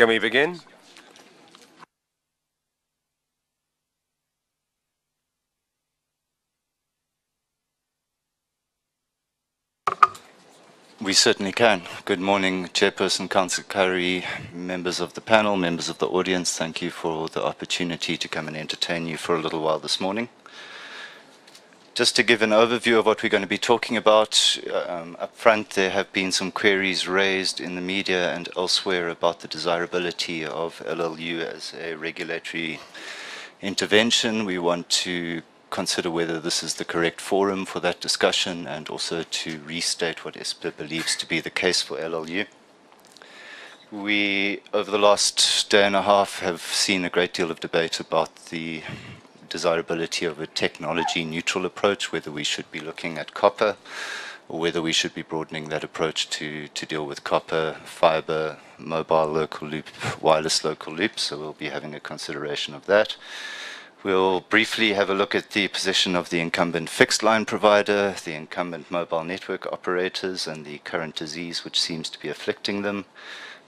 Can we begin? We certainly can. Good morning, Chairperson, Councillor Curry, members of the panel, members of the audience. Thank you for the opportunity to come and entertain you for a little while this morning. Just to give an overview of what we're going to be talking about, up front there have been some queries raised in the media and elsewhere about the desirability of LLU as a regulatory intervention. We want to consider whether this is the correct forum for that discussion and also to restate what ISPA believes to be the case for LLU. We, over the last day and a half, have seen a great deal of debate about the desirability of a technology-neutral approach, whether we should be looking at copper or whether we should be broadening that approach to deal with copper, fiber, mobile local loop, wireless local loop. So we'll be having a consideration of that. We'll briefly have a look at the position of the incumbent fixed line provider, the incumbent mobile network operators, and the current disease which seems to be afflicting them,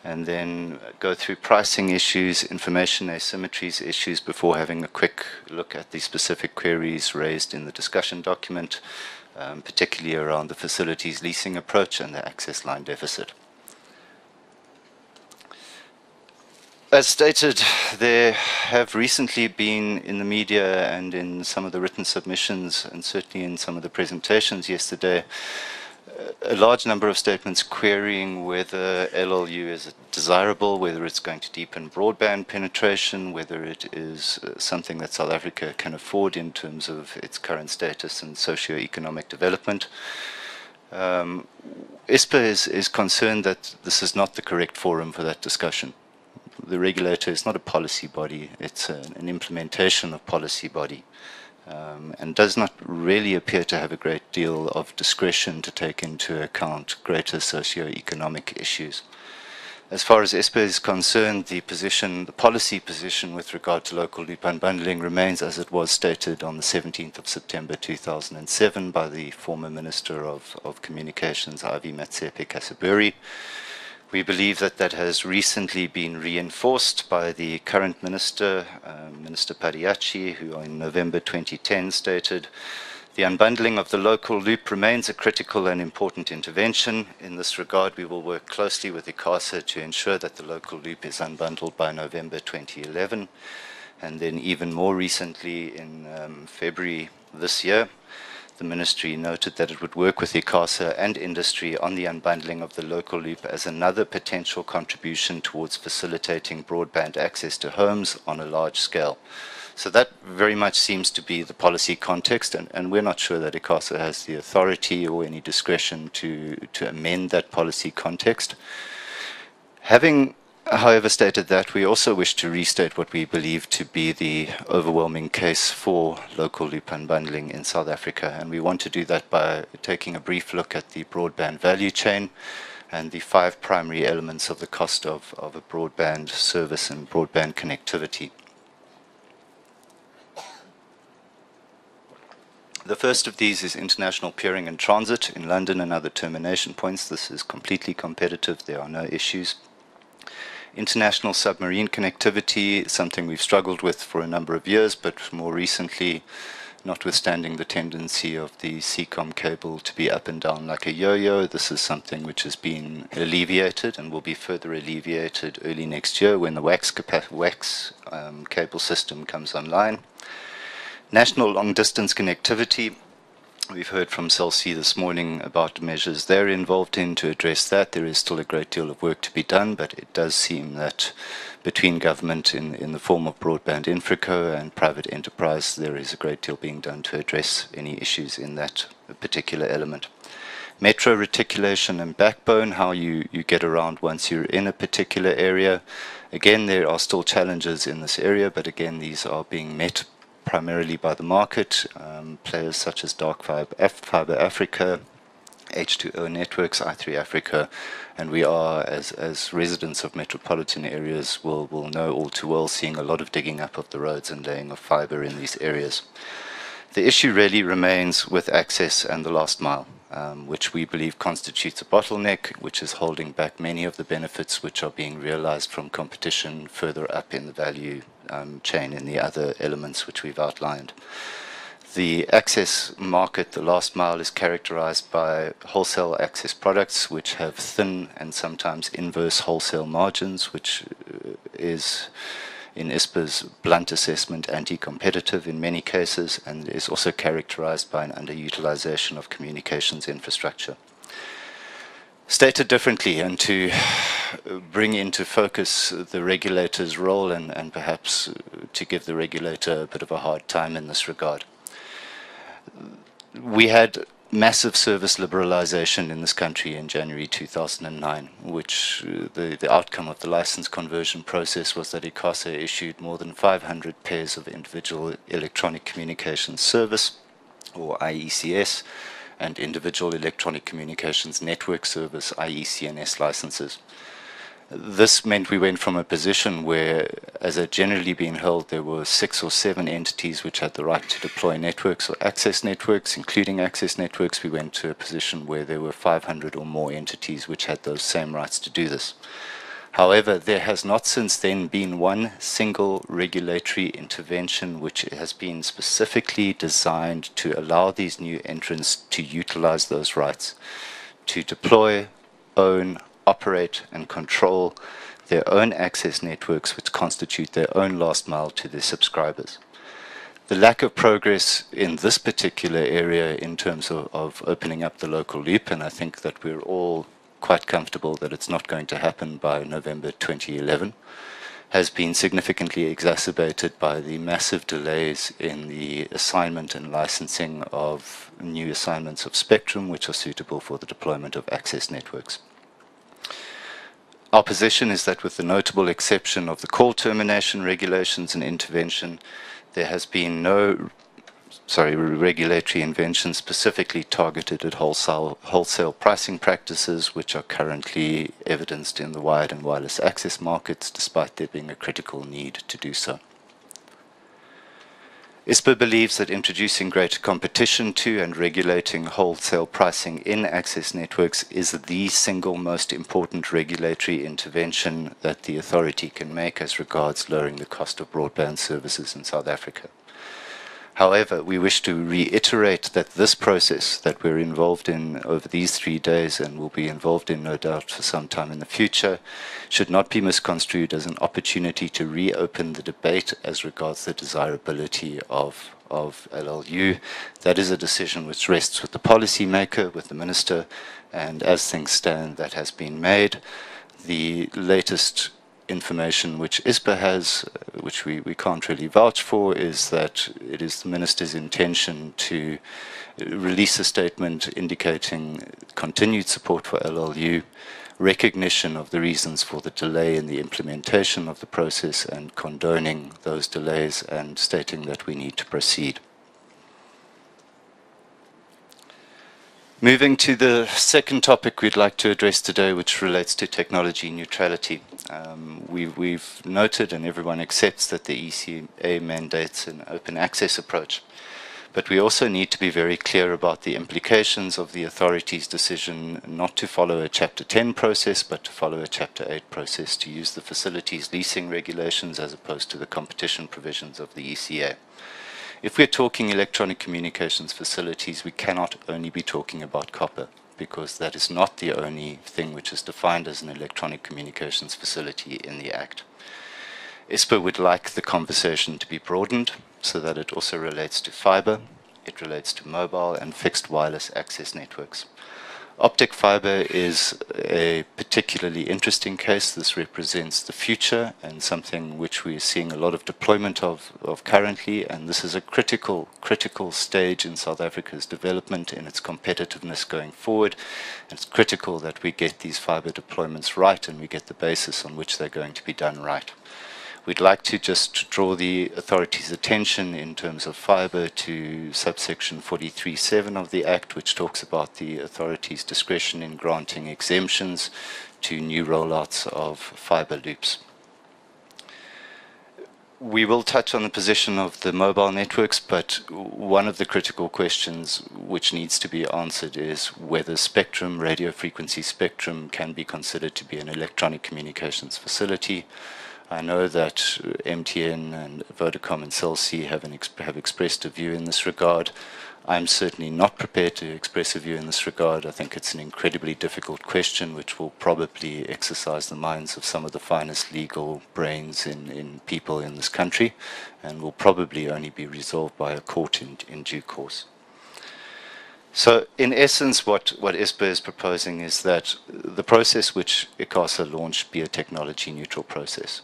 and then go through pricing issues, information asymmetries issues, before having a quick look at the specific queries raised in the discussion document, particularly around the facilities leasing approach and the access line deficit. As stated, there have recently been in the media and in some of the written submissions and certainly in some of the presentations yesterday, a large number of statements querying whether LLU is desirable, whether it's going to deepen broadband penetration, whether it is something that South Africa can afford in terms of its current status and socio-economic development. ISPA is concerned that this is not the correct forum for that discussion. The regulator is not a policy body, it's an implementation of policy body, and does not really appear to have a great deal of discretion to take into account greater socio-economic issues. As far as ISPA is concerned, the policy position with regard to local loop unbundling remains as it was stated on the 17th of September 2007 by the former Minister of Communications, Ivy Matsepe-Cassaburi. We believe that that has recently been reinforced by the current minister, Minister Padiachi, who in November 2010 stated, "The unbundling of the local loop remains a critical and important intervention. In this regard, we will work closely with ICASA to ensure that the local loop is unbundled by November 2011. And then even more recently, in February this year, the Ministry noted that it would work with ICASA and industry on the unbundling of the local loop as another potential contribution towards facilitating broadband access to homes on a large scale." So that very much seems to be the policy context, and we're not sure that ICASA has the authority or any discretion to amend that policy context. Having however stated that, we also wish to restate what we believe to be the overwhelming case for local loop unbundling in South Africa, and we want to do that by taking a brief look at the broadband value chain and the 5 primary elements of the cost of a broadband service and broadband connectivity. The first of these is international peering and transit in London and other termination points. This is completely competitive, there are no issues. International submarine connectivity is something we've struggled with for a number of years, but more recently, notwithstanding the tendency of the CCOM cable to be up and down like a yo-yo, this is something which has been alleviated and will be further alleviated early next year when the WAX cable system comes online. National long-distance connectivity. We've heard from Cell C this morning about measures they're involved in to address that. There is still a great deal of work to be done, but it does seem that between government in the form of Broadband Infraco and private enterprise, there is a great deal being done to address any issues in that particular element. Metro reticulation and backbone, how you get around once you're in a particular area. Again, there are still challenges in this area, but again, these are being met primarily by the market, players such as Dark Fiber Africa, H2O Networks, i3 Africa, and we are, as residents of metropolitan areas, will know all too well, seeing a lot of digging up of the roads and laying of fiber in these areas. The issue really remains with access and the last mile. which we believe constitutes a bottleneck, which is holding back many of the benefits which are being realized from competition further up in the value chain in the other elements which we've outlined. The access market, the last mile, is characterized by wholesale access products which have thin and sometimes inverse wholesale margins, which is, in ISPA's blunt assessment, anti-competitive in many cases, and is also characterized by an underutilization of communications infrastructure. Stated differently, and to bring into focus the regulator's role and perhaps to give the regulator a bit of a hard time in this regard. We had massive service liberalization in this country in January 2009, which the outcome of the license conversion process was that ICASA issued more than 500 pairs of individual electronic communications service, or IECS, and individual electronic communications network service, IECNS licenses. This meant we went from a position where, as had generally been held, there were 6 or 7 entities which had the right to deploy networks or access networks, including access networks. We went to a position where there were 500 or more entities which had those same rights to do this. However, there has not since then been one single regulatory intervention which has been specifically designed to allow these new entrants to utilize those rights, to deploy, own, operate and control their own access networks which constitute their own last mile to their subscribers. The lack of progress in this particular area in terms of opening up the local loop, and I think that we're all quite comfortable that it's not going to happen by November 2011, has been significantly exacerbated by the massive delays in the assignment and licensing of new assignments of spectrum which are suitable for the deployment of access networks. Our position is that with the notable exception of the call termination regulations and intervention, there has been no regulatory intervention specifically targeted at wholesale pricing practices which are currently evidenced in the wired and wireless access markets, despite there being a critical need to do so. ISPA believes that introducing greater competition to and regulating wholesale pricing in access networks is the single most important regulatory intervention that the authority can make as regards lowering the cost of broadband services in South Africa. However, we wish to reiterate that this process that we're involved in over these 3 days and will be involved in no doubt for some time in the future should not be misconstrued as an opportunity to reopen the debate as regards the desirability of LLU. That is a decision which rests with the policy maker, with the minister, and as things stand, that has been made. The latest information which ISPA has, which we can't really vouch for, is that it is the minister's intention to release a statement indicating continued support for LLU, recognition of the reasons for the delay in the implementation of the process and condoning those delays and stating that we need to proceed. Moving to the second topic we'd like to address today, which relates to technology neutrality. We've noted, and everyone accepts, that the ECA mandates an open access approach. But we also need to be very clear about the implications of the authority's decision not to follow a Chapter 10 process, but to follow a Chapter 8 process, to use the facilities leasing regulations as opposed to the competition provisions of the ECA. If we're talking electronic communications facilities, we cannot only be talking about copper, because that is not the only thing which is defined as an electronic communications facility in the Act. ISPA would like the conversation to be broadened so that it also relates to fiber, it relates to mobile and fixed wireless access networks. Optic fiber is a particularly interesting case. This represents the future and something which we are seeing a lot of deployment of currently, and this is a critical stage in South Africa's development and its competitiveness going forward. And it's critical that we get these fiber deployments right and we get the basis on which they're going to be done right. We'd like to just draw the authority's attention in terms of fiber to subsection 43.7 of the Act, which talks about the authority's discretion in granting exemptions to new rollouts of fiber loops. We will touch on the position of the mobile networks, but one of the critical questions which needs to be answered is whether spectrum, radio frequency spectrum, can be considered to be an electronic communications facility. I know that MTN and Vodacom and Cell C have expressed a view in this regard. I'm certainly not prepared to express a view in this regard. I think it's an incredibly difficult question which will probably exercise the minds of some of the finest legal brains in people in this country, and will probably only be resolved by a court in due course. So in essence, what ISPA is proposing is that the process which ICASA launched be a technology neutral process,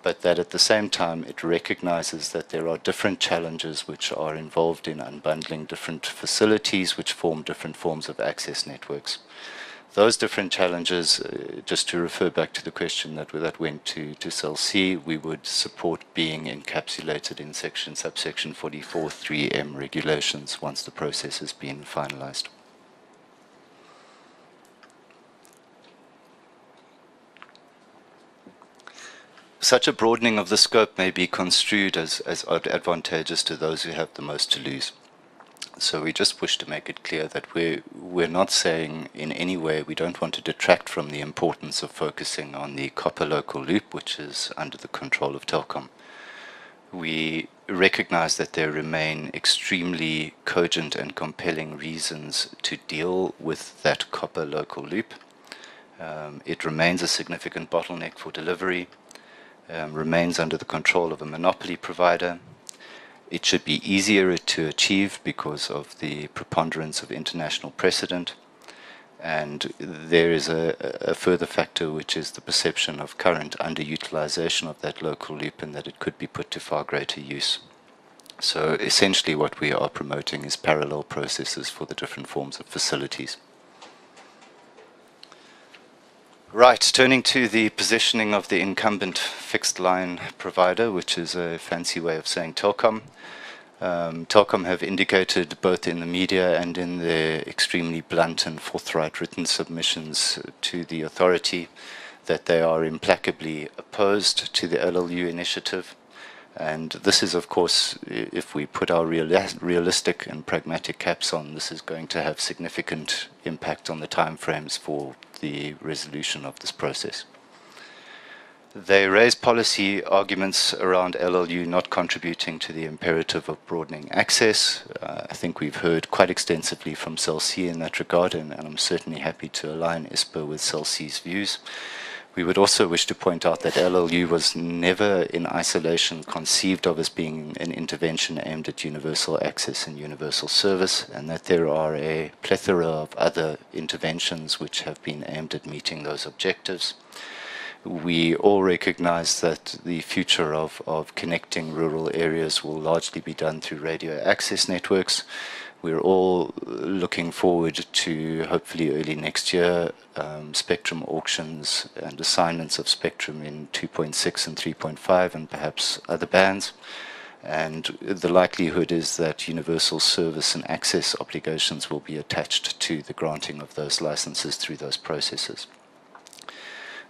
but that at the same time it recognizes that there are different challenges which are involved in unbundling different facilities which form different forms of access networks. Those different challenges, just to refer back to the question that went to Cell C, we would support being encapsulated in subsection 44.3M regulations once the process has been finalized. Such a broadening of the scope may be construed as advantageous to those who have the most to lose. So we just wish to make it clear that we're not saying in any way we don't want to detract from the importance of focusing on the copper local loop, which is under the control of Telkom. We recognize that there remain extremely cogent and compelling reasons to deal with that copper local loop. It remains a significant bottleneck for delivery. Remains under the control of a monopoly provider. It should be easier to achieve because of the preponderance of international precedent. And there is a further factor, which is the perception of current underutilization of that local loop and that it could be put to far greater use. So essentially what we are promoting is parallel processes for the different forms of facilities. Right, turning to the positioning of the incumbent fixed line provider, which is a fancy way of saying Telkom. Telkom have indicated both in the media and in their extremely blunt and forthright written submissions to the authority that they are implacably opposed to the LLU initiative. And this is, of course, if we put our realistic and pragmatic caps on, this is going to have significant impact on the timeframes for the resolution of this process. They raise policy arguments around LLU not contributing to the imperative of broadening access. I think we've heard quite extensively from Cell C in that regard, and I'm certainly happy to align ISPA with Cell C's views. We would also wish to point out that LLU was never in isolation conceived of as being an intervention aimed at universal access and universal service, and that there are a plethora of other interventions which have been aimed at meeting those objectives. We all recognize that the future of connecting rural areas will largely be done through radio access networks. We're all looking forward to, hopefully early next year, spectrum auctions and assignments of spectrum in 2.6 and 3.5 and perhaps other bands. And the likelihood is that universal service and access obligations will be attached to the granting of those licenses through those processes.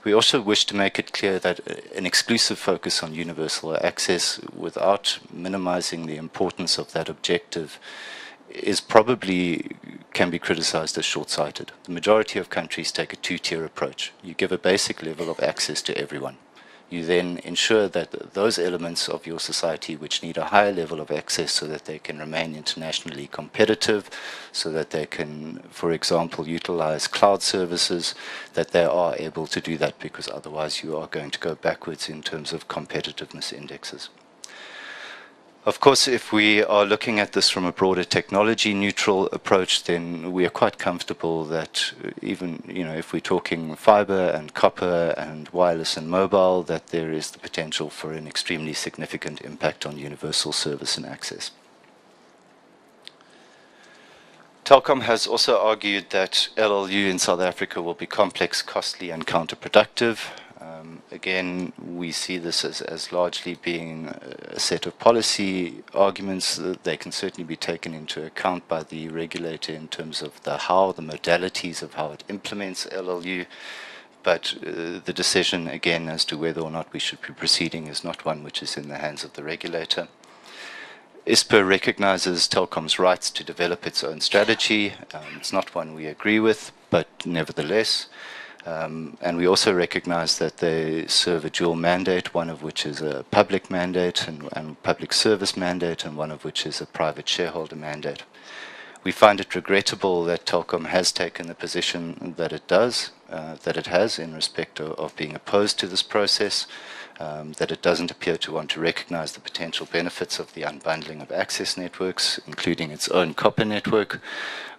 We also wish to make it clear that an exclusive focus on universal access without minimizing the importance of that objective is probably can be criticized as short-sighted. The majority of countries take a two-tier approach. You give a basic level of access to everyone. You then ensure that those elements of your society which need a higher level of access so that they can remain internationally competitive, so that they can, for example, utilize cloud services, that they are able to do that, because otherwise you are going to go backwards in terms of competitiveness indexes. Of course, if we are looking at this from a broader technology neutral approach, then we are quite comfortable that even, if we're talking fiber and copper and wireless and mobile, that there is the potential for an extremely significant impact on universal service and access. Telkom has also argued that LLU in South Africa will be complex, costly and counterproductive. Again, we see this as largely being a set of policy arguments. They can certainly be taken into account by the regulator in terms of the modalities of how it implements LLU. but the decision, again, as to whether or not we should be proceeding is not one which is in the hands of the regulator. ISPA recognizes Telkom's rights to develop its own strategy. It's not one we agree with, but nevertheless. And we also recognize that they serve a dual mandate, one of which is a public mandate and public service mandate, and one of which is a private shareholder mandate. We find it regrettable that Telkom has taken the position that it does, that it has in respect of being opposed to this process, that it doesn't appear to want to recognize the potential benefits of the unbundling of access networks, including its own copper network.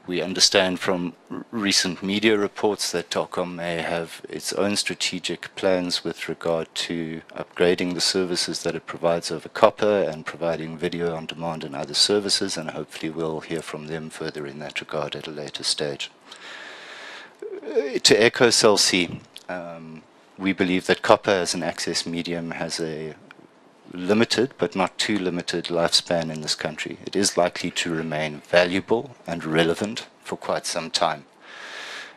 We understand from recent media reports that Telkom may have its own strategic plans with regard to upgrading the services that it provides over copper and providing video on demand and other services, and hopefully we'll hear from them further in that regard at a later stage. To echo Cell C, we believe that copper as an access medium has a limited, but not too limited, lifespan in this country. It is likely to remain valuable and relevant for quite some time.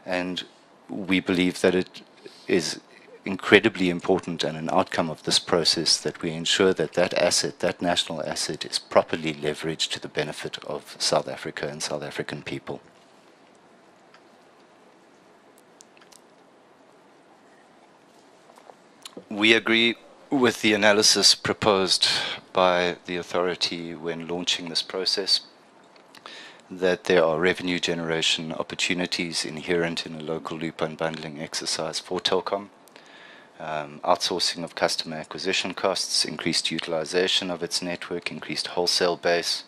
And we believe that it is incredibly important and an outcome of this process that we ensure that that asset, that national asset, is properly leveraged to the benefit of South Africa and South African people. We agree with the analysis proposed by the authority when launching this process, that there are revenue generation opportunities inherent in a local loop unbundling exercise for Telkom. Outsourcing of customer acquisition costs, increased utilization of its network, increased wholesale base,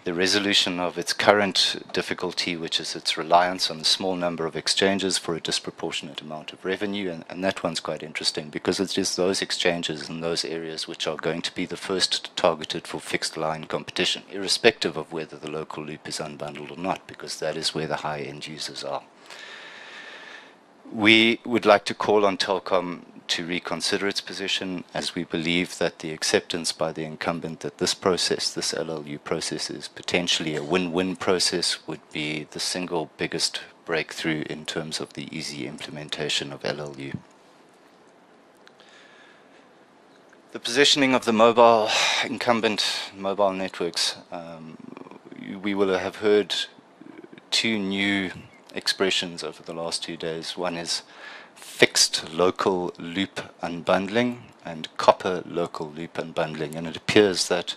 the resolution of its current difficulty, which is its reliance on a small number of exchanges for a disproportionate amount of revenue. And that one's quite interesting because it is those exchanges and those areas which are going to be the first targeted for fixed line competition, irrespective of whether the local loop is unbundled or not, because that is where the high-end users are. We would like to call on Telkom to reconsider its position, as we believe that the acceptance by the incumbent that this process, this LLU process, is potentially a win-win process would be the single biggest breakthrough in terms of the easy implementation of LLU. The positioning of the mobile incumbent mobile networks, we will have heard two new expressions over the last 2 days. One is fixed local loop unbundling and copper local loop unbundling, and it appears that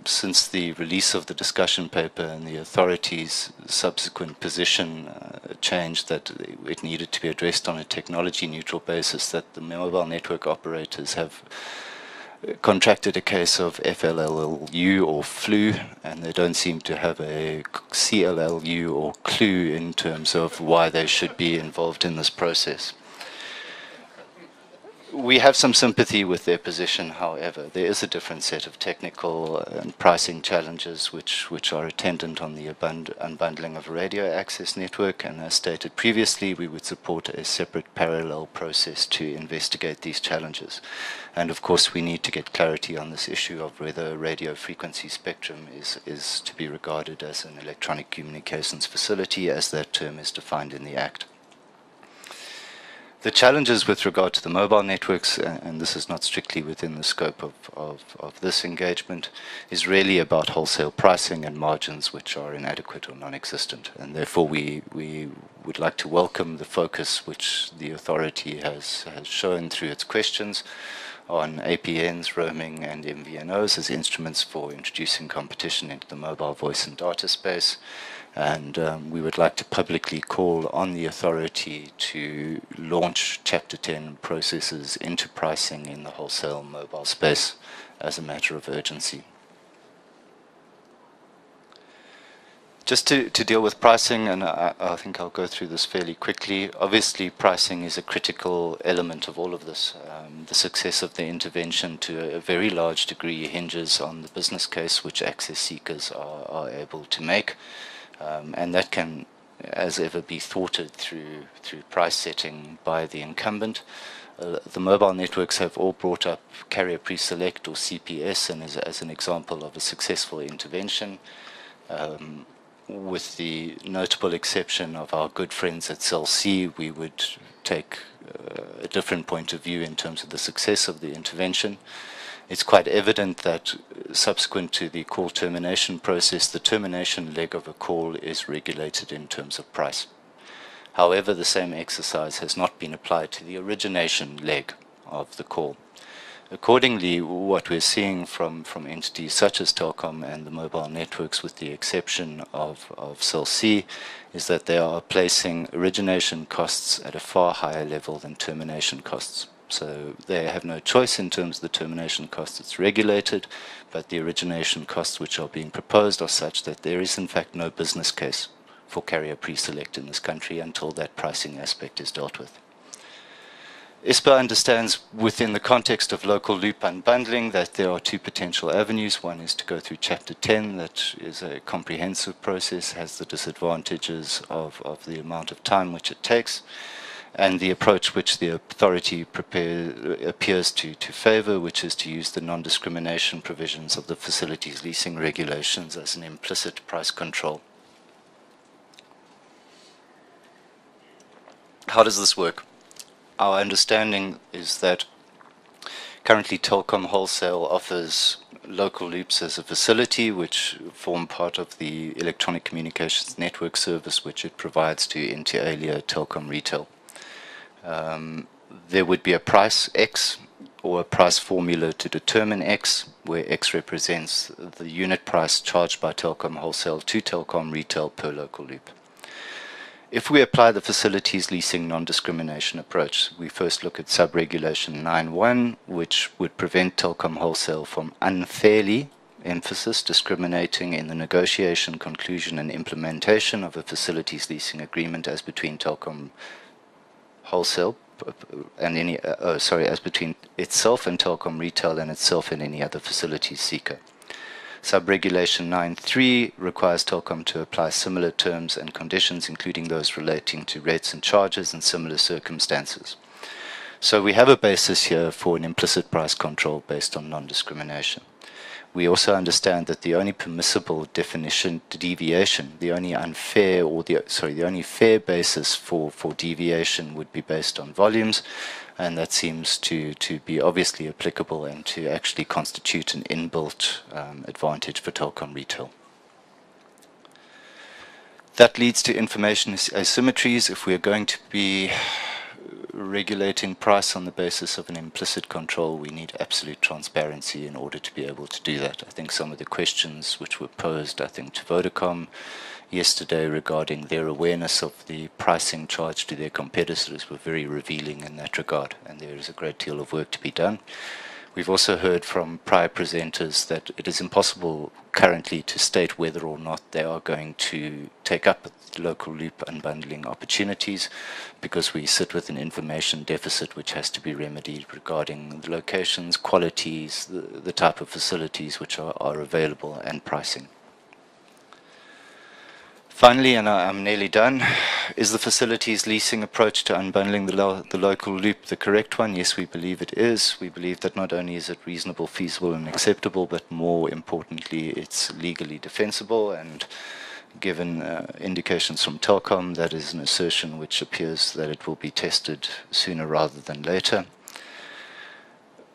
since the release of the discussion paper and the authorities' subsequent position change that it needed to be addressed on a technology neutral basis, that the mobile network operators have contracted a case of FLLU or flu, and they don't seem to have a CLLU or clue in terms of why they should be involved in this process. We have some sympathy with their position, however. There is a different set of technical and pricing challenges which are attendant on the unbundling of a radio access network, and as stated previously, we would support a separate parallel process to investigate these challenges. And of course, we need to get clarity on this issue of whether radio frequency spectrum is to be regarded as an electronic communications facility, as that term is defined in the Act. The challenges with regard to the mobile networks, and this is not strictly within the scope of this engagement, is really about wholesale pricing and margins which are inadequate or non-existent. And therefore we would like to welcome the focus which the authority has shown through its questions on APNs, roaming and MVNOs as instruments for introducing competition into the mobile voice and data space. And we would like to publicly call on the authority to launch Chapter 10 processes into pricing in the wholesale mobile space as a matter of urgency. Just to deal with pricing, and I think I'll go through this fairly quickly. Obviously, pricing is a critical element of all of this. The success of the intervention to a very large degree hinges on the business case which access seekers are able to make. And that can, as ever, be thwarted through price setting by the incumbent. The mobile networks have all brought up carrier pre-select or CPS, and as an example of a successful intervention. with the notable exception of our good friends at Cell C, we would take a different point of view in terms of the success of the intervention. It's quite evident that subsequent to the call termination process, the termination leg of a call is regulated in terms of price. However, the same exercise has not been applied to the origination leg of the call. Accordingly, what we're seeing from entities such as Telkom and the mobile networks, with the exception of Cell C, is that they are placing origination costs at a far higher level than termination costs. So they have no choice in terms of the termination costs. It's regulated, but the origination costs which are being proposed are such that there is in fact no business case for carrier pre-select in this country until that pricing aspect is dealt with. ISPA understands within the context of local loop unbundling that there are two potential avenues. One is to go through Chapter 10, that is a comprehensive process, has the disadvantages of the amount of time which it takes, and the approach which the authority appears to favor, which is to use the non-discrimination provisions of the facilities leasing regulations as an implicit price control. How does this work? Our understanding is that currently Telkom Wholesale offers local loops as a facility which form part of the electronic communications network service which it provides to inter alia Telkom Retail. There would be a price X or a price formula to determine X, where X represents the unit price charged by Telkom Wholesale to Telkom Retail per local loop. If we apply the facilities leasing non-discrimination approach, we first look at sub-regulation 9.1, which would prevent Telkom Wholesale from unfairly, emphasis, discriminating in the negotiation, conclusion and implementation of a facilities leasing agreement as between Telkom Wholesale and as between itself and Telkom Retail and itself and any other facilities seeker. Sub-regulation 9.3 requires Telkom to apply similar terms and conditions, including those relating to rates and charges in similar circumstances. So we have a basis here for an implicit price control based on non-discrimination. We also understand that the only permissible deviation, the only unfair or the only fair basis for deviation would be based on volumes, and that seems to be obviously applicable and to actually constitute an inbuilt advantage for Telkom Retail. That leads to information asymmetries. If we are going to be regulating price on the basis of an implicit control, we need absolute transparency in order to be able to do that. I think some of the questions which were posed, I think, to Vodacom yesterday regarding their awareness of the pricing charged to their competitors were very revealing in that regard, and there is a great deal of work to be done. We've also heard from prior presenters that it is impossible currently to state whether or not they are going to take up local loop unbundling opportunities, because we sit with an information deficit which has to be remedied regarding the locations, qualities, the type of facilities which are available, and pricing. Finally, and I'm nearly done, is the facilities leasing approach to unbundling the local loop the correct one? Yes, we believe it is. We believe that not only is it reasonable, feasible and acceptable, but more importantly, it's legally defensible, and given indications from Telkom, that is an assertion which appears that it will be tested sooner rather than later.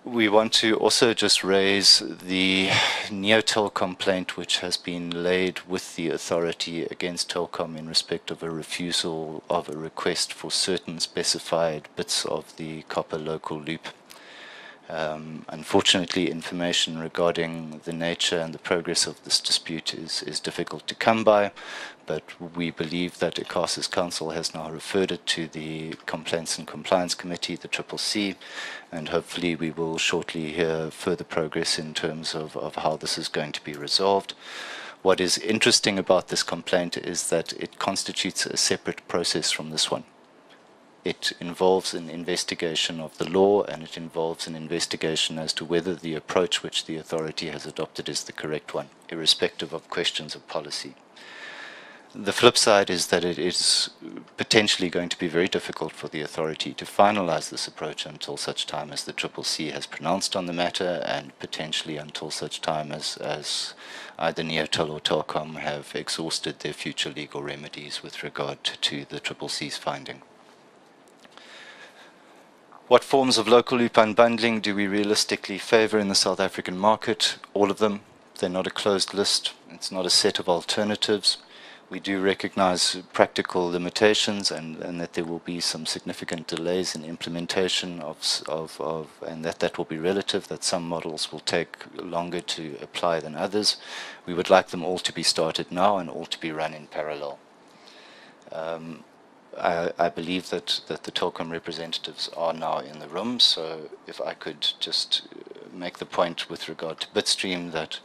We want to also just raise the Neotel complaint which has been laid with the authority against Telkom in respect of a refusal of a request for certain specified bits of the copper local loop. Unfortunately, information regarding the nature and the progress of this dispute is difficult to come by, but we believe that ICASA's council has now referred it to the Complaints and Compliance Committee, the CCC, and hopefully we will shortly hear further progress in terms of how this is going to be resolved. What is interesting about this complaint is that it constitutes a separate process from this one. It involves an investigation of the law, and it involves an investigation as to whether the approach which the authority has adopted is the correct one, irrespective of questions of policy. The flip side is that it is potentially going to be very difficult for the authority to finalize this approach until such time as the CCC has pronounced on the matter, and potentially until such time as either Neotel or Telkom have exhausted their future legal remedies with regard to the CCC's finding. What forms of local loop unbundling do we realistically favor in the South African market? All of them. They're not a closed list. It's not a set of alternatives. We do recognize practical limitations and that there will be some significant delays in implementation and that will be relative, that some models will take longer to apply than others. We would like them all to be started now and all to be run in parallel. I believe that the Telkom representatives are now in the room, so if I could just make the point with regard to Bitstream that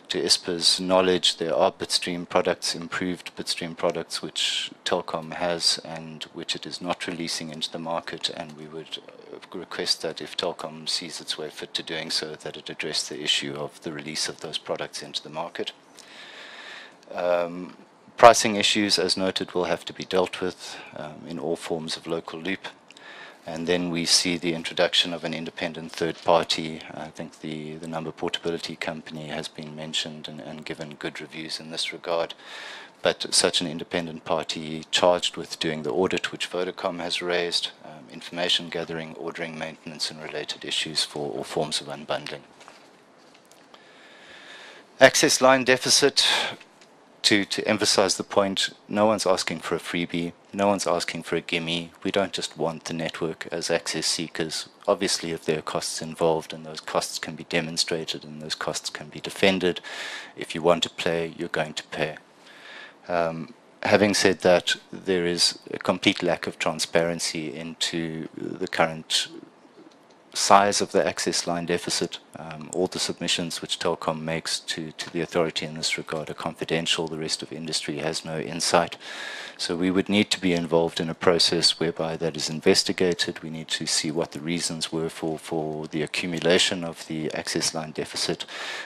to ISPA's knowledge there are Bitstream products, improved Bitstream products which Telkom has and which it is not releasing into the market, and we would request that if Telkom sees its way fit to doing so, that it address the issue of the release of those products into the market. Pricing issues, as noted, will have to be dealt with in all forms of local loop. And then we see the introduction of an independent third party. I think the number portability company has been mentioned and given good reviews in this regard. But such an independent party charged with doing the audit which Vodacom has raised, information gathering, ordering, maintenance and related issues for all forms of unbundling. Access line deficit. To emphasize the point, no one's asking for a freebie, no one's asking for a gimme. We don't just want the network as access seekers. Obviously, if there are costs involved and those costs can be demonstrated and those costs can be defended, if you want to play, you're going to pay. Having said that, there is a complete lack of transparency into the current size of the access line deficit. All the submissions which Telkom makes to the authority in this regard are confidential. The rest of industry has no insight. So we would need to be involved in a process whereby that is investigated. We need to see what the reasons were for the accumulation of the access line deficit,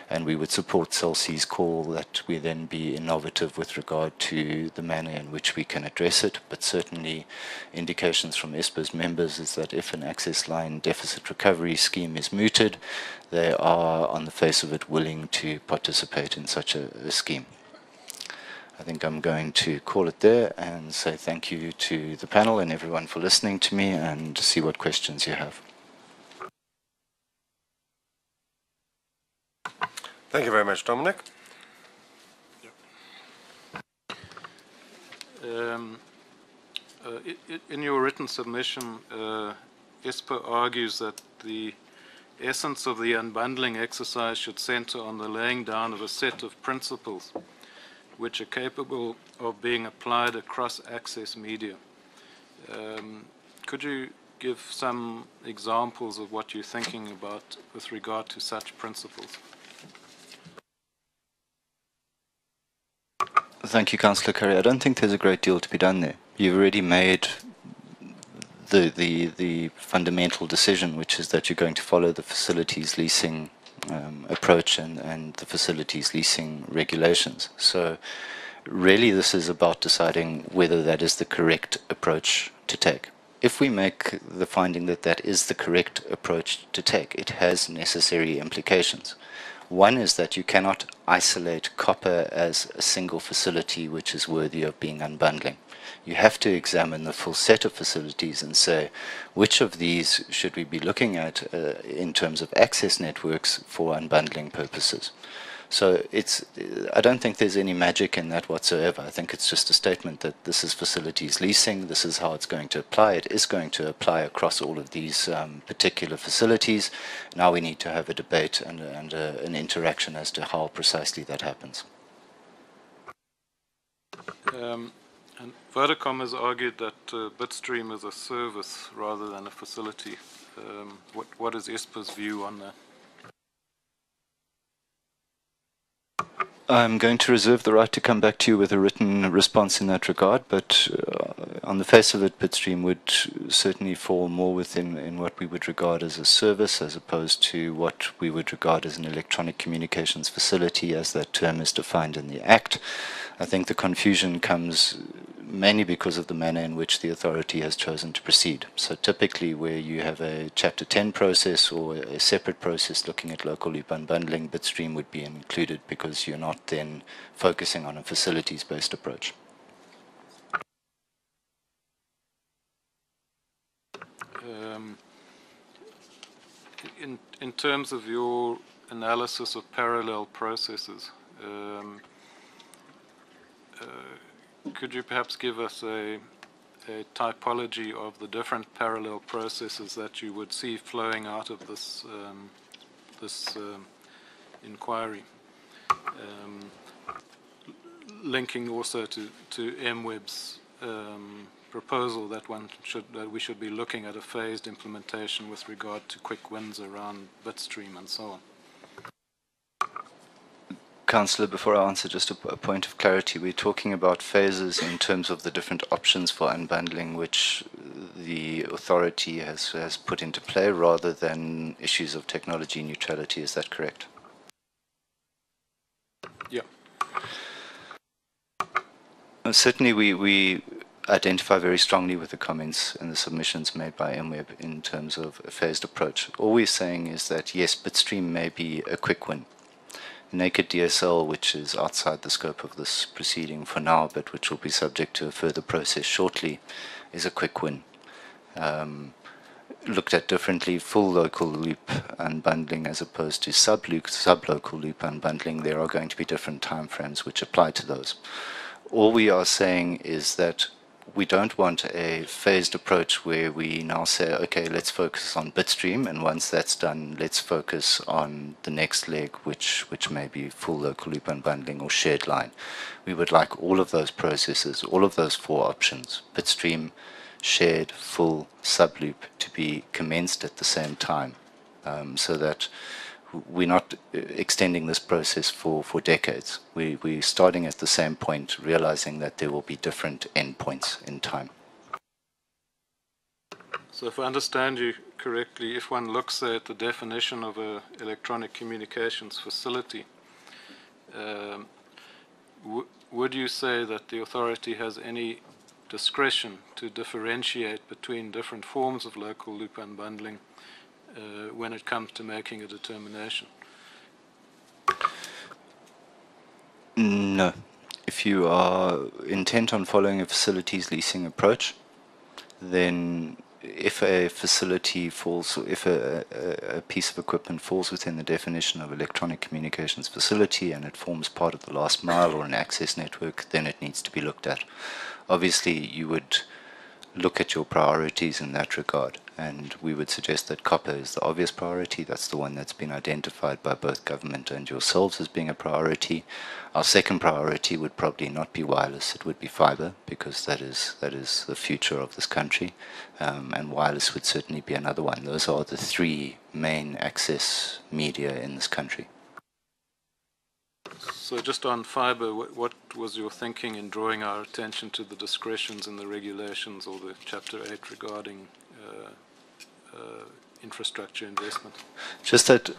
and we would support CELC's call that we then be innovative with regard to the manner in which we can address it. But certainly indications from ISPA's members is that if an access line deficit recovery scheme is mooted, they are on the face of it willing to participate in such a scheme. I think I'm going to call it there and say thank you to the panel and everyone for listening to me, and see what questions you have. Thank you very much, Dominic. In your written submission, ISPA argues that the essence of the unbundling exercise should center on the laying down of a set of principles which are capable of being applied across access media. Could you give some examples of what you're thinking about with regard to such principles? Thank you, Councillor Curry. I don't think there's a great deal to be done there. You've already made the fundamental decision, which is that you're going to follow the facilities leasing approach and the facilities leasing regulations. So really this is about deciding whether that is the correct approach to take. If we make the finding that that is the correct approach to take, it has necessary implications. One is that you cannot isolate copper as a single facility which is worthy of being unbundling. You have to examine the full set of facilities and say which of these should we be looking at in terms of access networks for unbundling purposes. So I don't think there's any magic in that whatsoever. I think it's just a statement that this is facilities leasing, this is how it's going to apply. It is going to apply across all of these particular facilities. Now we need to have a debate and an interaction as to how precisely that happens. And Vodacom has argued that Bitstream is a service rather than a facility. What is ISPA's view on that? I'm going to reserve the right to come back to you with a written response in that regard, but on the face of it, Bitstream would certainly fall more within what we would regard as a service as opposed to what we would regard as an electronic communications facility as that term is defined in the Act. I think the confusion comes mainly because of the manner in which the authority has chosen to proceed. So typically where you have a Chapter 10 process or a separate process looking at local loop unbundling, bitstream would be included because you're not then focusing on a facilities-based approach. In terms of your analysis of parallel processes, could you perhaps give us a typology of the different parallel processes that you would see flowing out of this inquiry, linking also to MWeb's proposal that we should be looking at a phased implementation with regard to quick wins around bitstream and so on. Councillor, before I answer, just a point of clarity. We're talking about phases in terms of the different options for unbundling which the authority has put into play rather than issues of technology neutrality. Is that correct? Yeah. Certainly we identify very strongly with the comments and the submissions made by MWeb in terms of a phased approach. All we're saying is that yes, bitstream may be a quick win. Naked DSL, which is outside the scope of this proceeding for now, but which will be subject to a further process shortly, is a quick win. Looked at differently, full local loop unbundling as opposed to sub-local loop unbundling, there are going to be different timeframes which apply to those. All we are saying is that we don't want a phased approach where we now say, okay, let's focus on bitstream, and once that's done, let's focus on the next leg, which may be full local loop unbundling or shared line. We would like all of those processes, all of those four options, bitstream, shared, full, subloop, to be commenced at the same time, so that we're not extending this process for decades. We're starting at the same point, realizing that there will be different endpoints in time. So if I understand you correctly, if one looks at the definition of an electronic communications facility, would you say that the authority has any discretion to differentiate between different forms of local loop unbundling when it comes to making a determination? No. If you are intent on following a facilities leasing approach, then if a facility falls, if a piece of equipment falls within the definition of electronic communications facility and it forms part of the last mile or an access network, then it needs to be looked at. Obviously, you would look at your priorities in that regard, and we would suggest that copper is the obvious priority. That's the one that's been identified by both government and yourselves as being a priority. Our second priority would probably not be wireless, it would be fiber, because that is the future of this country, and wireless would certainly be another one. Those are the three main access media in this country. So just on fiber, what was your thinking in drawing our attention to the discretions in the regulations or the Chapter 8 regarding infrastructure investment? Just that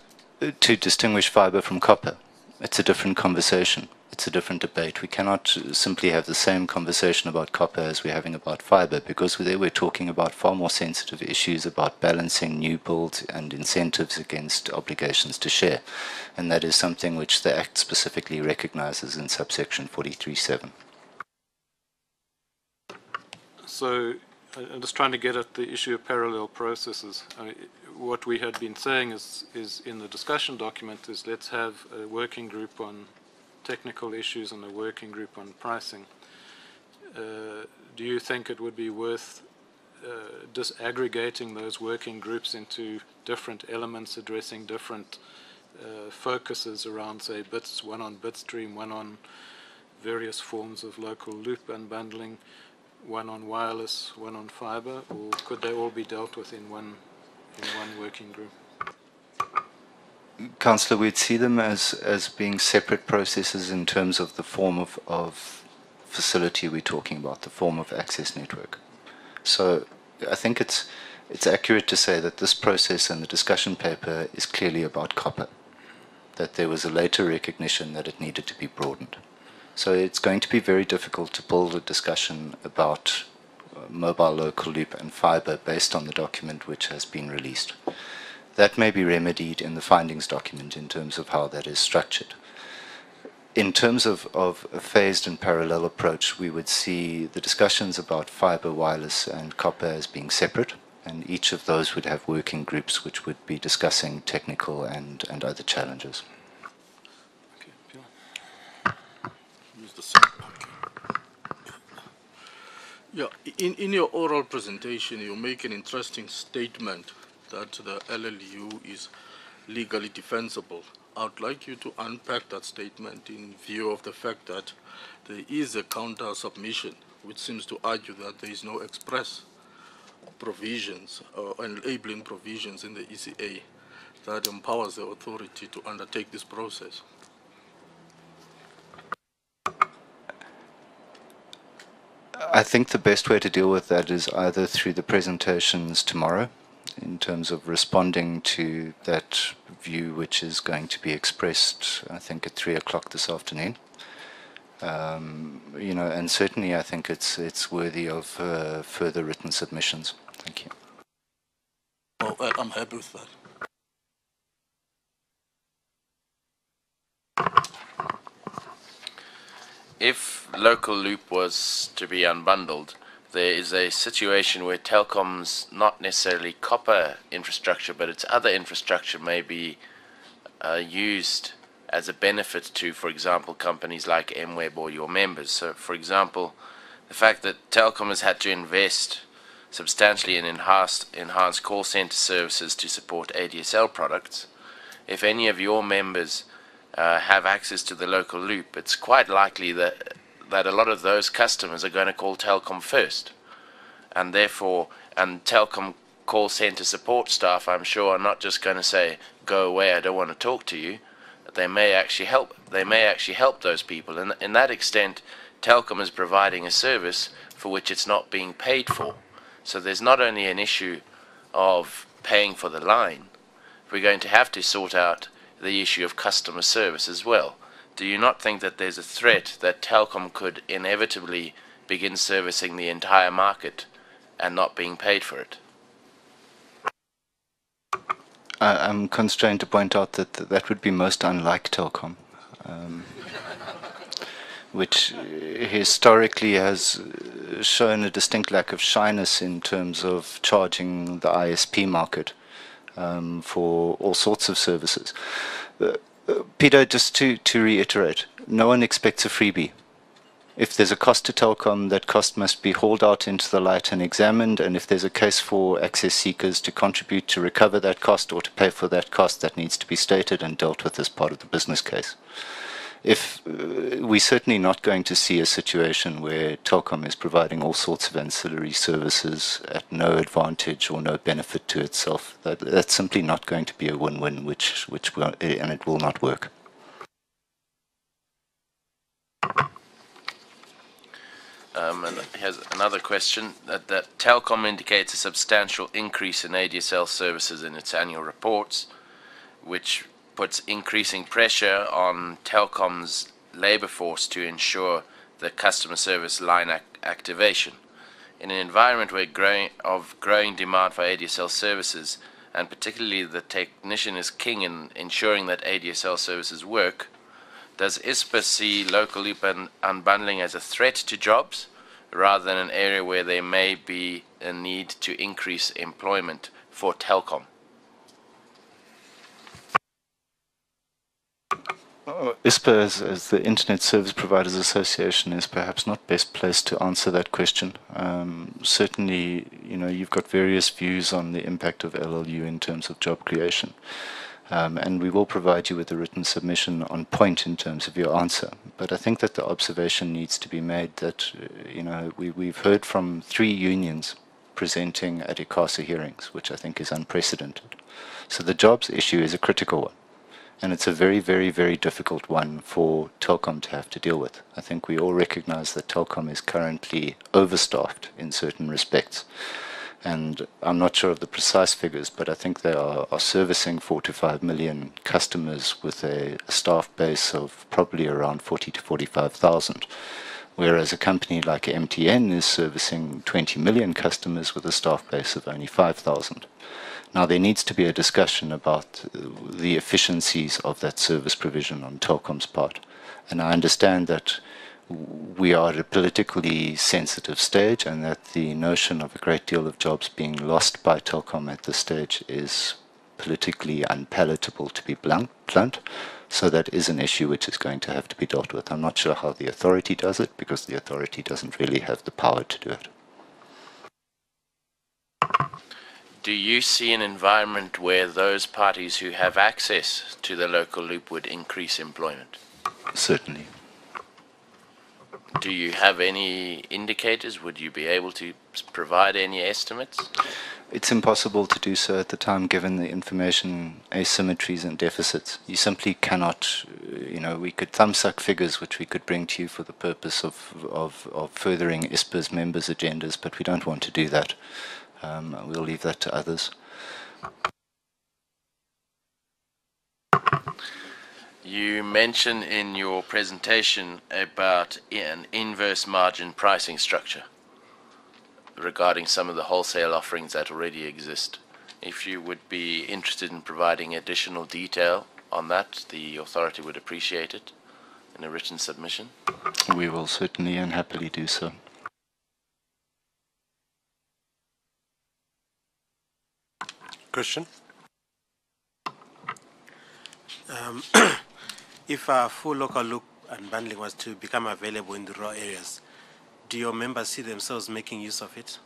to distinguish fiber from copper, it's a different conversation. It's a different debate. We cannot simply have the same conversation about copper as we're having about fiber, because there we're talking about far more sensitive issues about balancing new build and incentives against obligations to share. And that is something which the Act specifically recognizes in subsection 43.7. So I'm just trying to get at the issue of parallel processes. What we had been saying is in the discussion document is let's have a working group on technical issues and a working group on pricing. Do you think it would be worth disaggregating those working groups into different elements addressing different focuses around, say, one on bitstream, one on various forms of local loop unbundling, one on wireless, one on fiber, or could they all be dealt with in one working group? Councillor, we'd see them as being separate processes in terms of the form of facility we're talking about, the form of access network. So I think it's accurate to say that this process and the discussion paper is clearly about copper, that there was a later recognition that it needed to be broadened. So it's going to be very difficult to build a discussion about mobile local loop and fiber based on the document which has been released. That may be remedied in the findings document in terms of how that is structured. In terms of a phased and parallel approach, we would see the discussions about fiber, wireless, and copper as being separate, and each of those would have working groups which would be discussing technical and other challenges. Yeah, in your oral presentation, you make an interesting statement that the LLU is legally defensible. I'd like you to unpack that statement in view of the fact that there is a counter submission which seems to argue that there is no express provisions or enabling provisions in the ECA that empowers the authority to undertake this process. I think the best way to deal with that is either through the presentations tomorrow, in terms of responding to that view which is going to be expressed, I think, at 3 o'clock this afternoon. You know, and certainly I think it's worthy of further written submissions. Thank you. Oh, I'm happy with that. If local loop was to be unbundled, there is a situation where Telkom's not necessarily copper infrastructure, but its other infrastructure may be used as a benefit to, for example, companies like MWeb or your members. So, for example, the fact that Telkom has had to invest substantially in enhanced call center services to support ADSL products, if any of your members have access to the local loop, it's quite likely that a lot of those customers are going to call Telkom first, and therefore, and Telkom call center support staff, I'm sure, are not just going to say, "Go away, I don't want to talk to you." They may actually help. They may actually help those people, and in that extent, Telkom is providing a service for which it's not being paid for. So there's not only an issue of paying for the line, we're going to have to sort out the issue of customer service as well. Do you not think that there's a threat that Telkom could inevitably begin servicing the entire market and not being paid for it? I'm constrained to point out that that would be most unlike Telkom, which historically has shown a distinct lack of shyness in terms of charging the ISP market for all sorts of services. Peter, just to reiterate, no one expects a freebie. If there's a cost to Telkom, that cost must be hauled out into the light and examined, and if there's a case for access seekers to contribute to recover that cost or to pay for that cost, that needs to be stated and dealt with as part of the business case. If we're certainly not going to see a situation where Telkom is providing all sorts of ancillary services at no advantage or no benefit to itself. That's simply not going to be a win-win, which will, and it will not work. And here's another question, that Telkom indicates a substantial increase in ADSL services in its annual reports, which puts increasing pressure on Telkom's labor force to ensure the customer service line activation. In an environment where growing demand for ADSL services, and particularly the technician is king in ensuring that ADSL services work, does ISPA see local loop and unbundling as a threat to jobs, rather than an area where there may be a need to increase employment for Telkom? ISPA, as the Internet Service Providers Association, is perhaps not best placed to answer that question. Certainly, you know, you've got various views on the impact of LLU in terms of job creation. And we will provide you with a written submission on point in terms of your answer. But I think that the observation needs to be made that, you know, we've heard from 3 unions presenting at ICASA hearings, which I think is unprecedented. So the jobs issue is a critical one. And it's a very, very, very difficult one for Telkom to have to deal with. I think we all recognize that Telkom is currently overstaffed in certain respects. and I'm not sure of the precise figures, but I think they are servicing 4 to 5 million customers with a staff base of probably around 40 to 45,000, whereas a company like MTN is servicing 20 million customers with a staff base of only 5,000. Now, there needs to be a discussion about the efficiencies of that service provision on Telkom's part, and I understand that we are at a politically sensitive stage, and that the notion of a great deal of jobs being lost by Telkom at this stage is politically unpalatable, to be blunt. So that is an issue which is going to have to be dealt with. I'm not sure how the authority does it, because the authority doesn't really have the power to do it. Do you see an environment where those parties who have access to the local loop would increase employment? Certainly. Do you have any indicators? Would you be able to provide any estimates? It's impossible to do so at the time, given the information asymmetries and deficits. You simply cannot, we could thumbsuck figures which we could bring to you for the purpose of furthering ISPA's members' agendas, but we don't want to do that. We'll leave that to others. You mentioned in your presentation about an inverse margin pricing structure regarding some of the wholesale offerings that already exist. If you would be interested in providing additional detail on that, the authority would appreciate it in a written submission. We will certainly and happily do so. Christian? If a full local loop unbundling was to become available in the rural areas, do your members see themselves making use of it?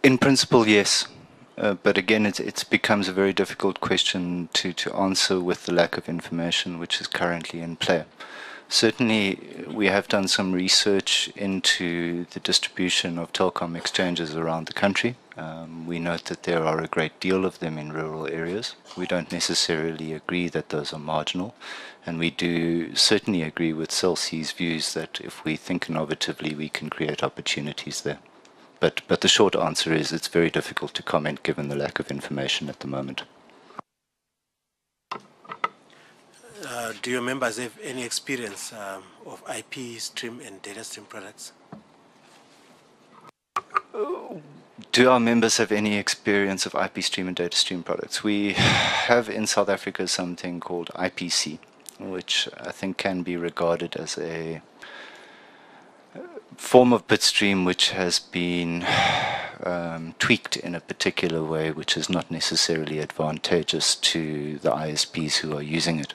In principle, yes. But again, it becomes a very difficult question to answer with the lack of information which is currently in play. Certainly, we have done some research into the distribution of telecom exchanges around the country. We note that there are a great deal of them in rural areas. We don't necessarily agree that those are marginal, and we do certainly agree with Chelsea's views that if we think innovatively, we can create opportunities there. But the short answer is it's very difficult to comment given the lack of information at the moment. Do your members have any experience of IP stream and data stream products? Do our members have any experience of IP stream and data stream products? We have in South Africa something called IPC, which I think can be regarded as a form of bitstream which has been tweaked in a particular way which is not necessarily advantageous to the ISPs who are using it.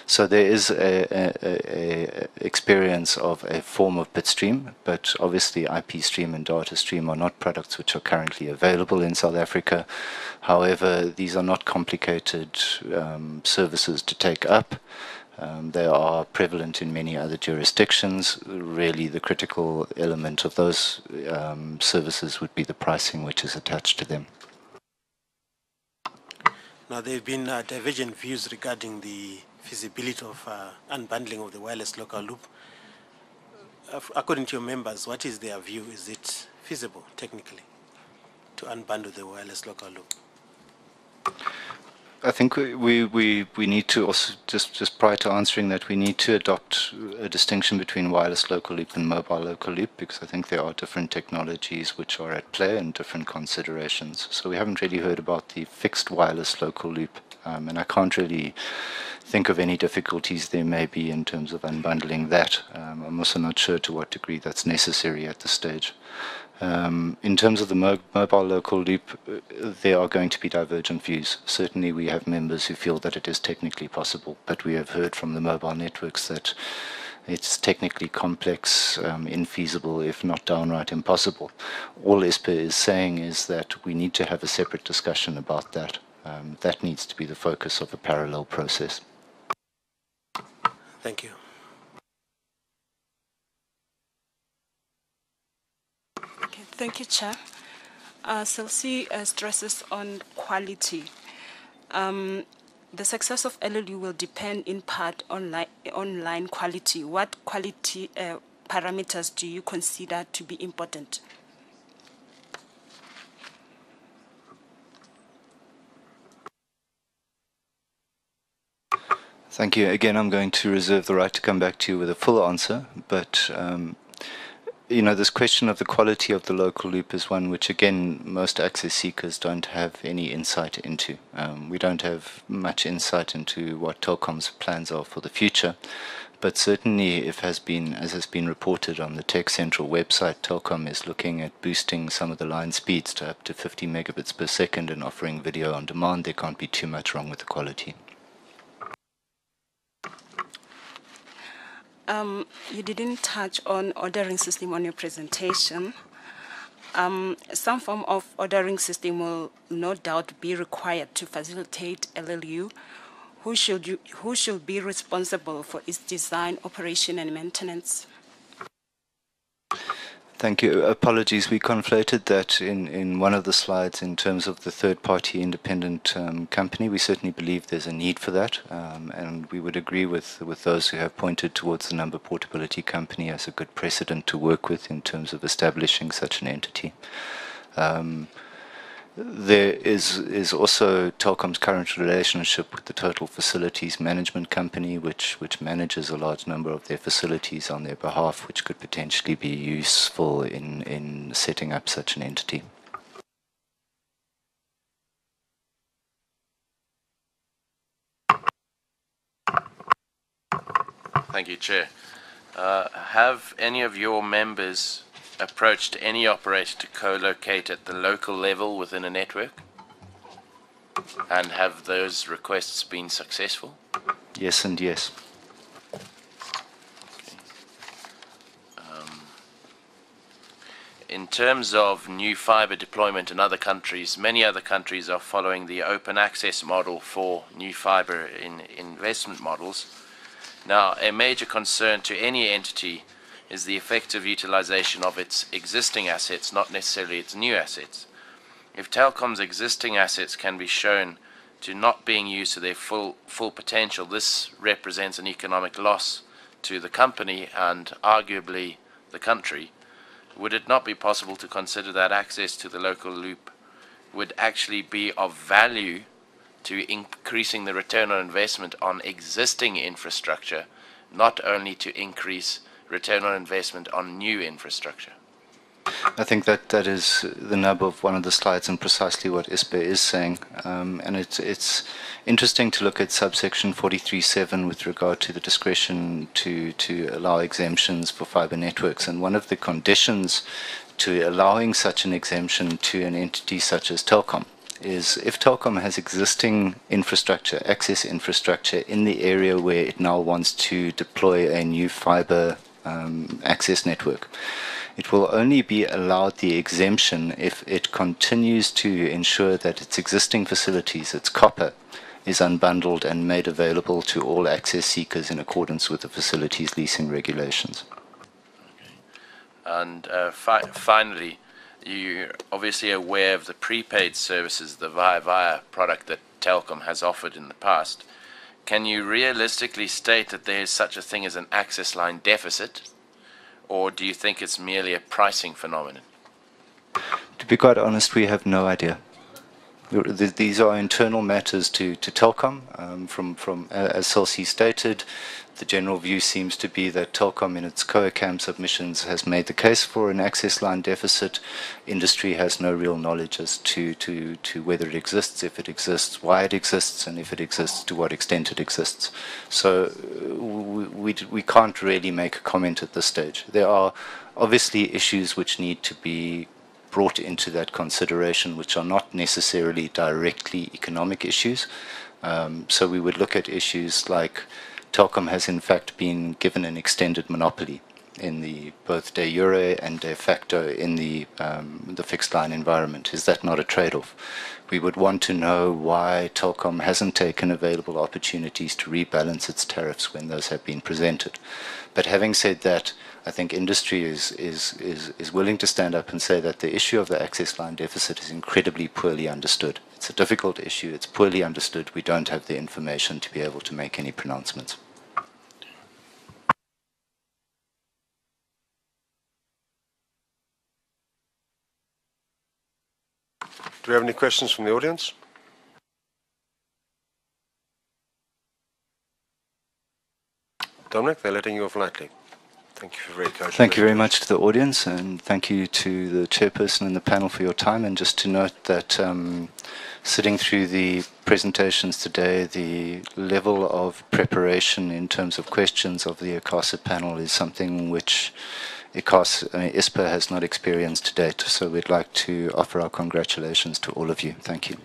So there is a experience of a form of bitstream, but obviously IP stream and data stream are not products which are currently available in South Africa. However, these are not complicated services to take up. They are prevalent in many other jurisdictions. Really, the critical element of those services would be the pricing which is attached to them. Now, there have been divergent views regarding the feasibility of unbundling of the wireless local loop. According to your members, what is their view? Is it feasible, technically, to unbundle the wireless local loop? I think we need to also, just prior to answering that, we need to adopt a distinction between wireless local loop and mobile local loop, because I think there are different technologies which are at play and different considerations. So we haven't really heard about the fixed wireless local loop, and I can't really think of any difficulties there may be in terms of unbundling that. I'm also not sure to what degree that's necessary at this stage. In terms of the mobile local loop, there are going to be divergent views. Certainly we have members who feel that it is technically possible, but we have heard from the mobile networks that it's technically complex, infeasible, if not downright impossible. All ISPA is saying is that we need to have a separate discussion about that. That needs to be the focus of a parallel process. Thank you. Okay, thank you, Chair. CELC stresses on quality. The success of LLU will depend in part on online quality. What quality parameters do you consider to be important? Thank you. Again, I'm going to reserve the right to come back to you with a full answer, but you know, this question of the quality of the local loop is one which, again, most access seekers don't have any insight into. We don't have much insight into what Telkom's plans are for the future, but certainly, if as has been reported on the Tech Central website, Telkom is looking at boosting some of the line speeds to up to 50 megabits per second and offering video on demand. There can't be too much wrong with the quality. You didn't touch on ordering system on your presentation. Some form of ordering system will no doubt be required to facilitate LLU. Who should be responsible for its design, operation, and maintenance? Thank you. Apologies, we conflated that in one of the slides in terms of the third-party independent company. We certainly believe there's a need for that, and we would agree with those who have pointed towards the number portability company as a good precedent to work with in terms of establishing such an entity. There is also Telkom's current relationship with the Total Facilities Management Company, which manages a large number of their facilities on their behalf, which could potentially be useful in setting up such an entity. Thank you, Chair. Have any of your members approached any operator to co-locate at the local level within a network? And have those requests been successful? Yes and yes. In terms of new fiber deployment in other countries, many other countries are following the open access model for new fiber in investment models. Now, a major concern to any entity is the effective utilization of its existing assets, not necessarily its new assets. If Telkom's existing assets can be shown to not being used to their full potential, this represents an economic loss to the company and arguably the country. Would it not be possible to consider that access to the local loop would actually be of value to increasing the return on investment on existing infrastructure, not only to increase return on investment on new infrastructure? I think that is the nub of one of the slides and precisely what ISPA is saying. And it's interesting to look at subsection 43.7 with regard to the discretion to allow exemptions for fiber networks. And one of the conditions to allowing such an exemption to an entity such as Telkom is if Telkom has existing infrastructure, access infrastructure in the area where it now wants to deploy a new fiber access network. It will only be allowed the exemption if it continues to ensure that its existing facilities, its copper, is unbundled and made available to all access seekers in accordance with the facilities leasing regulations. Okay. And finally, you're obviously aware of the prepaid services, the Via product that Telkom has offered in the past. Can you realistically state that there is such a thing as an access line deficit, or do you think it's merely a pricing phenomenon? To be quite honest, we have no idea. These are internal matters to Telkom. From as Celsi stated, the general view seems to be that Telkom in its COACAM submissions has made the case for an access line deficit. Industry has no real knowledge as to whether it exists, if it exists, why it exists, and if it exists, to what extent it exists. So we can't really make a comment at this stage. There are obviously issues which need to be brought into that consideration, which are not necessarily directly economic issues. So we would look at issues like Telkom has in fact been given an extended monopoly in the both de jure and de facto in the fixed line environment. Is that not a trade-off? We would want to know why Telkom hasn't taken available opportunities to rebalance its tariffs when those have been presented. But having said that, I think industry is willing to stand up and say that the issue of the access line deficit is incredibly poorly understood. It's a difficult issue. It's poorly understood. We don't have the information to be able to make any pronouncements. we have any questions from the audience? Dominic, they're letting you off lightly. Thank you for very kind. Thank you very much to the audience, and thank you to the chairperson and the panel for your time. And just to note that sitting through the presentations today, the level of preparation in terms of questions of the ICASA panel is something which ISPA has not experienced to date. So we'd like to offer our congratulations to all of you. Thank you.